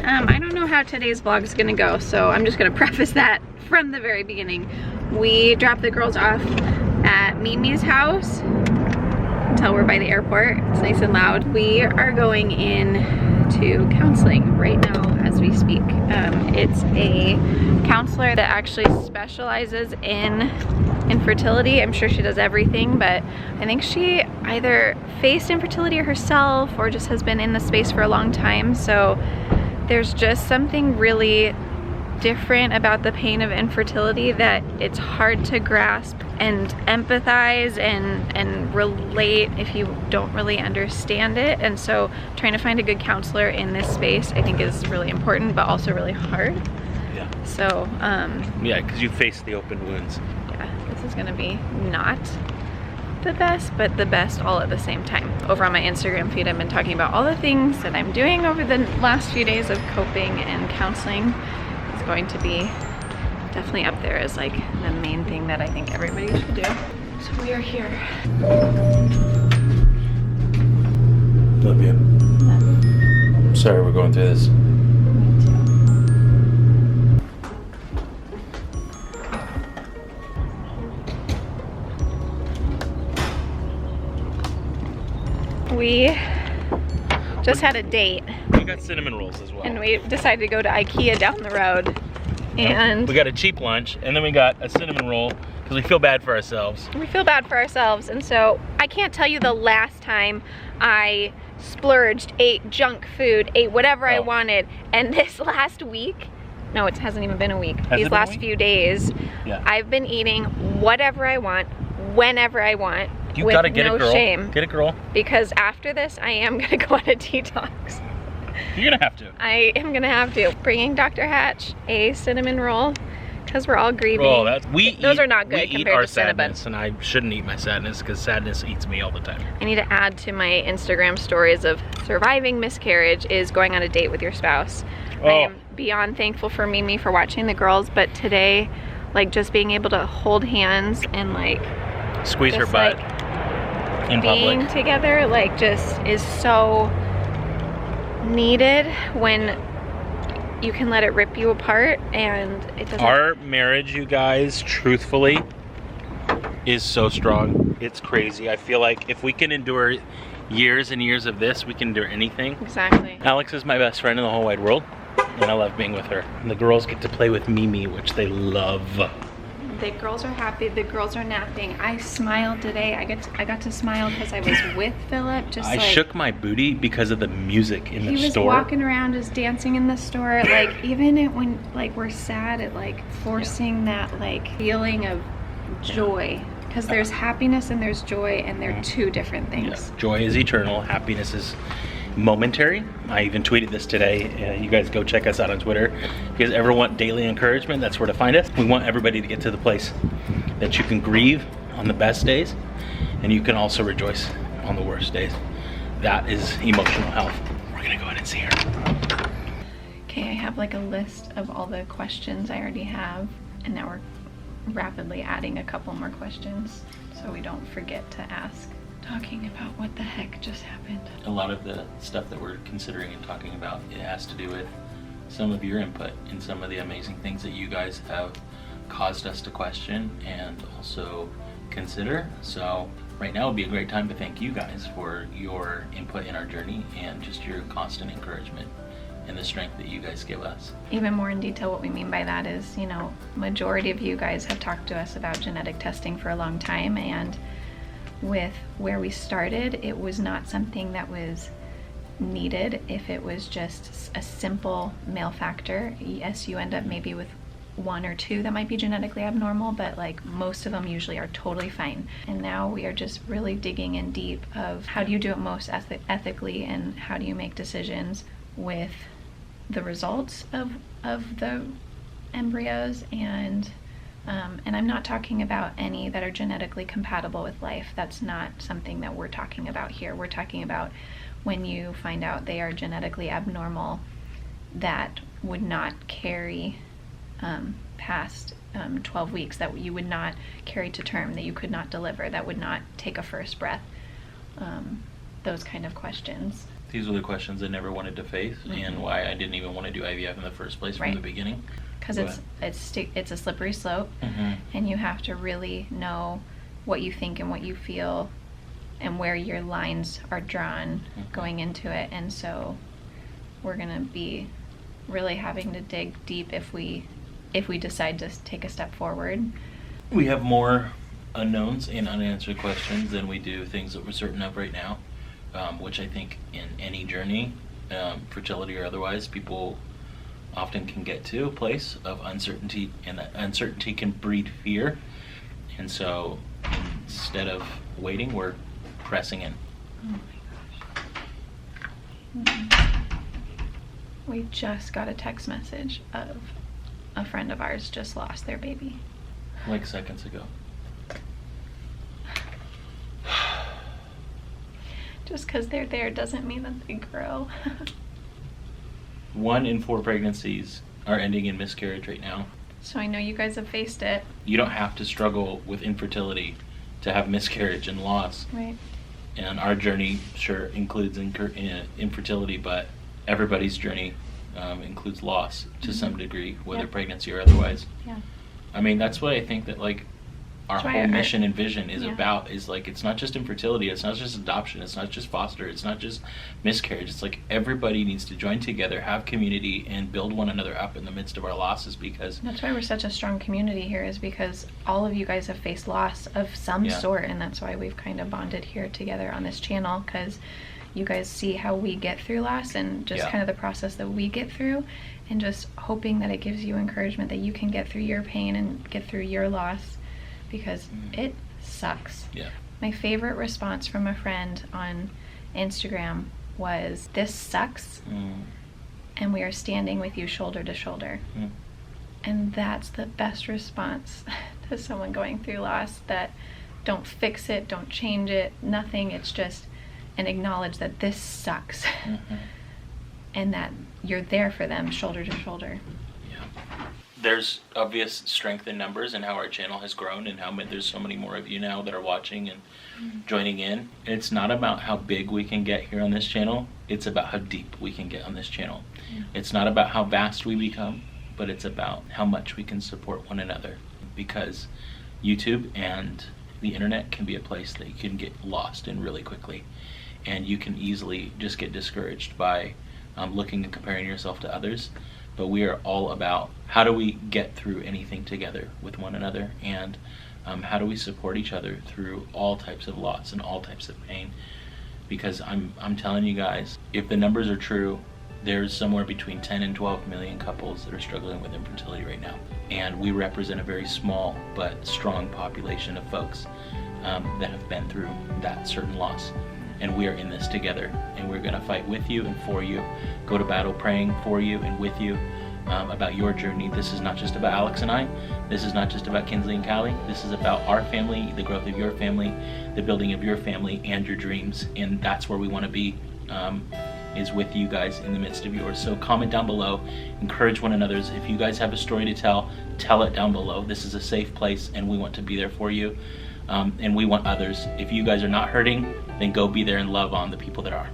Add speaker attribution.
Speaker 1: I don't know how today's vlog is gonna go, so I'm just gonna preface that from the very beginning. We dropped the girls off at Mimi's house until we're by the airport. It's nice and loud. We are going in to counseling right now as we speak. It's a counselor that actually specializes in infertility. I'm sure she does everything, but I think she either faced infertility herself or just has been in the space for a long time. So there's just something really different about the pain of infertility that it's hard to grasp and empathize and relate if you don't really understand it. And so trying to find a good counselor in this space I think is really important, but also really hard.
Speaker 2: Yeah.
Speaker 1: So
Speaker 2: yeah, because you face the open wounds.
Speaker 1: Yeah, this is gonna be not the best, but the best all at the same time. Over on my Instagram feed, I've been talking about all the things that I'm doing over the last few days of coping, and counseling is going to be definitely up there as like the main thing that I think everybody should do. So we are here.
Speaker 2: Love you. I'm sorry we're going through this.
Speaker 1: We just had a date.
Speaker 2: We got cinnamon rolls as well.
Speaker 1: And we decided to go to IKEA down the road. And
Speaker 2: we got a cheap lunch, and then we got a cinnamon roll because we feel bad for ourselves.
Speaker 1: We feel bad for ourselves, and so I can't tell you the last time I splurged, ate junk food, ate whatever I wanted, and this last week, no, it hasn't even been a week. These last few days,
Speaker 2: yeah.
Speaker 1: I've been eating whatever I want, whenever I want.
Speaker 2: You
Speaker 1: with
Speaker 2: gotta get
Speaker 1: no
Speaker 2: it, girl.
Speaker 1: Shame.
Speaker 2: Get it, girl.
Speaker 1: Because after this, I am gonna go on a detox.
Speaker 2: You're gonna have to.
Speaker 1: I am gonna have to. Bringing Dr. Hatch a cinnamon roll because we're all grieving.
Speaker 2: Oh,
Speaker 1: those are not good
Speaker 2: we
Speaker 1: compared
Speaker 2: eat our
Speaker 1: to cinnamon.
Speaker 2: sadness, and I shouldn't eat my sadness because sadness eats me all the time.
Speaker 1: I need to add to my Instagram stories of surviving miscarriage is going on a date with your spouse.
Speaker 2: Oh.
Speaker 1: I am beyond thankful for Mimi for watching the girls, but today, like just being able to hold hands and like
Speaker 2: squeeze her butt in
Speaker 1: being
Speaker 2: public
Speaker 1: together, like just is so needed when you can let it rip you apart and it doesn't.
Speaker 2: Our marriage, you guys, truthfully, is so strong. It's crazy. I feel like if we can endure years and years of this, we can endure anything.
Speaker 1: Exactly.
Speaker 2: Alex is my best friend in the whole wide world, and I love being with her. And the girls get to play with Mimi, which they love.
Speaker 1: The girls are happy, the girls are napping. I smiled today. I got to smile because I was with Philip.
Speaker 2: I shook my booty because of the music in the store.
Speaker 1: He was walking around just dancing in the store. Like even when like we're sad, it like forcing that like feeling of joy. Because there's happiness and there's joy, and they're two different things.
Speaker 2: Yeah. Joy is eternal, happiness is momentary. I even tweeted this today. You guys go check us out on Twitter. If you guys ever want daily encouragement, that's where to find us. We want everybody to get to the place that you can grieve on the best days, and you can also rejoice on the worst days. That is emotional health. We're gonna go ahead and see her.
Speaker 1: Okay, I have like a list of all the questions I already have, and now we're rapidly adding a couple more questions so we don't forget to ask. Talking about what the heck just happened.
Speaker 2: A lot of the stuff that we're considering and talking about, it has to do with some of your input and some of the amazing things that you guys have caused us to question and also consider. So right now would be a great time to thank you guys for your input in our journey and just your constant encouragement and the strength that you guys give us.
Speaker 1: Even more in detail, what we mean by that is, you know, majority of you guys have talked to us about genetic testing for a long time, and with where we started, it was not something that was needed. If it was just a simple male factor, yes, you end up maybe with one or two that might be genetically abnormal, but like most of them usually are totally fine. And now we are just really digging in deep of how do you do it most ethically, and how do you make decisions with the results of the embryos, and I'm not talking about any that are genetically compatible with life. That's not something that we're talking about here. We're talking about when you find out they are genetically abnormal, that would not carry past 12 weeks, that you would not carry to term, that you could not deliver, that would not take a first breath. Those kind of questions.
Speaker 2: These were the questions I never wanted to face, and why I didn't even want to do IVF in the first place from the beginning.
Speaker 1: Because it's a slippery slope, and you have to really know what you think and what you feel and where your lines are drawn going into it. And so we're going to be really having to dig deep if we decide to take a step forward.
Speaker 2: We have more unknowns and unanswered questions than we do things that we're certain of right now, which I think in any journey, fertility or otherwise, people often can get to a place of uncertainty, and that uncertainty can breed fear. And so instead of waiting, we're pressing in.
Speaker 1: Oh my gosh. We just got a text message of a friend of ours just lost their baby.
Speaker 2: Like seconds ago.
Speaker 1: Just because they're there doesn't mean that they grow.
Speaker 2: 1 in 4 pregnancies are ending in miscarriage right now.
Speaker 1: So I know you guys have faced it.
Speaker 2: You don't have to struggle with infertility to have miscarriage and loss.
Speaker 1: Right.
Speaker 2: And our journey sure includes infertility, but everybody's journey includes loss to some degree, whether pregnancy or otherwise.
Speaker 1: Yeah.
Speaker 2: I mean, that's what I think that like our whole mission and vision is about, is like, it's not just infertility, it's not just adoption, it's not just foster, it's not just miscarriage. It's like everybody needs to join together, have community, and build one another up in the midst of our losses, because
Speaker 1: that's why we're such a strong community here, is because all of you guys have faced loss of some sort, and that's why we've kind of bonded here together on this channel, because you guys see how we get through loss and just kind of the process that we get through, and just hoping that it gives you encouragement that you can get through your pain and get through your loss, because it sucks.
Speaker 2: Yeah.
Speaker 1: My favorite response from a friend on Instagram was, "This sucks, and we are standing with you shoulder to shoulder." And that's the best response to someone going through loss, that don't fix it, don't change it, nothing. It's just and acknowledge that this sucks, and that you're there for them shoulder to shoulder.
Speaker 2: There's obvious strength in numbers and how our channel has grown, and how there's so many more of you now that are watching and joining in. It's not about how big we can get here on this channel, it's about how deep we can get on this channel. It's not about how vast we become, but it's about how much we can support one another, because YouTube and the internet can be a place that you can get lost in really quickly, and you can easily just get discouraged by looking and comparing yourself to others. But we are all about, how do we get through anything together with one another, and how do we support each other through all types of loss and all types of pain. Because I'm telling you guys, if the numbers are true, there's somewhere between 10 and 12 million couples that are struggling with infertility right now. And we represent a very small but strong population of folks that have been through that certain loss. And we are in this together, and we're gonna fight with you and for you, go to battle praying for you and with you about your journey. This is not just about Alex and I, this is not just about Kinsley and Callie, this is about our family, the growth of your family, the building of your family and your dreams, and that's where we wanna be, is with you guys in the midst of yours. So comment down below, encourage one another. If you guys have a story to tell it down below. This is a safe place, and we want to be there for you. And we want others. If you guys are not hurting, then go be there and love on the people that are.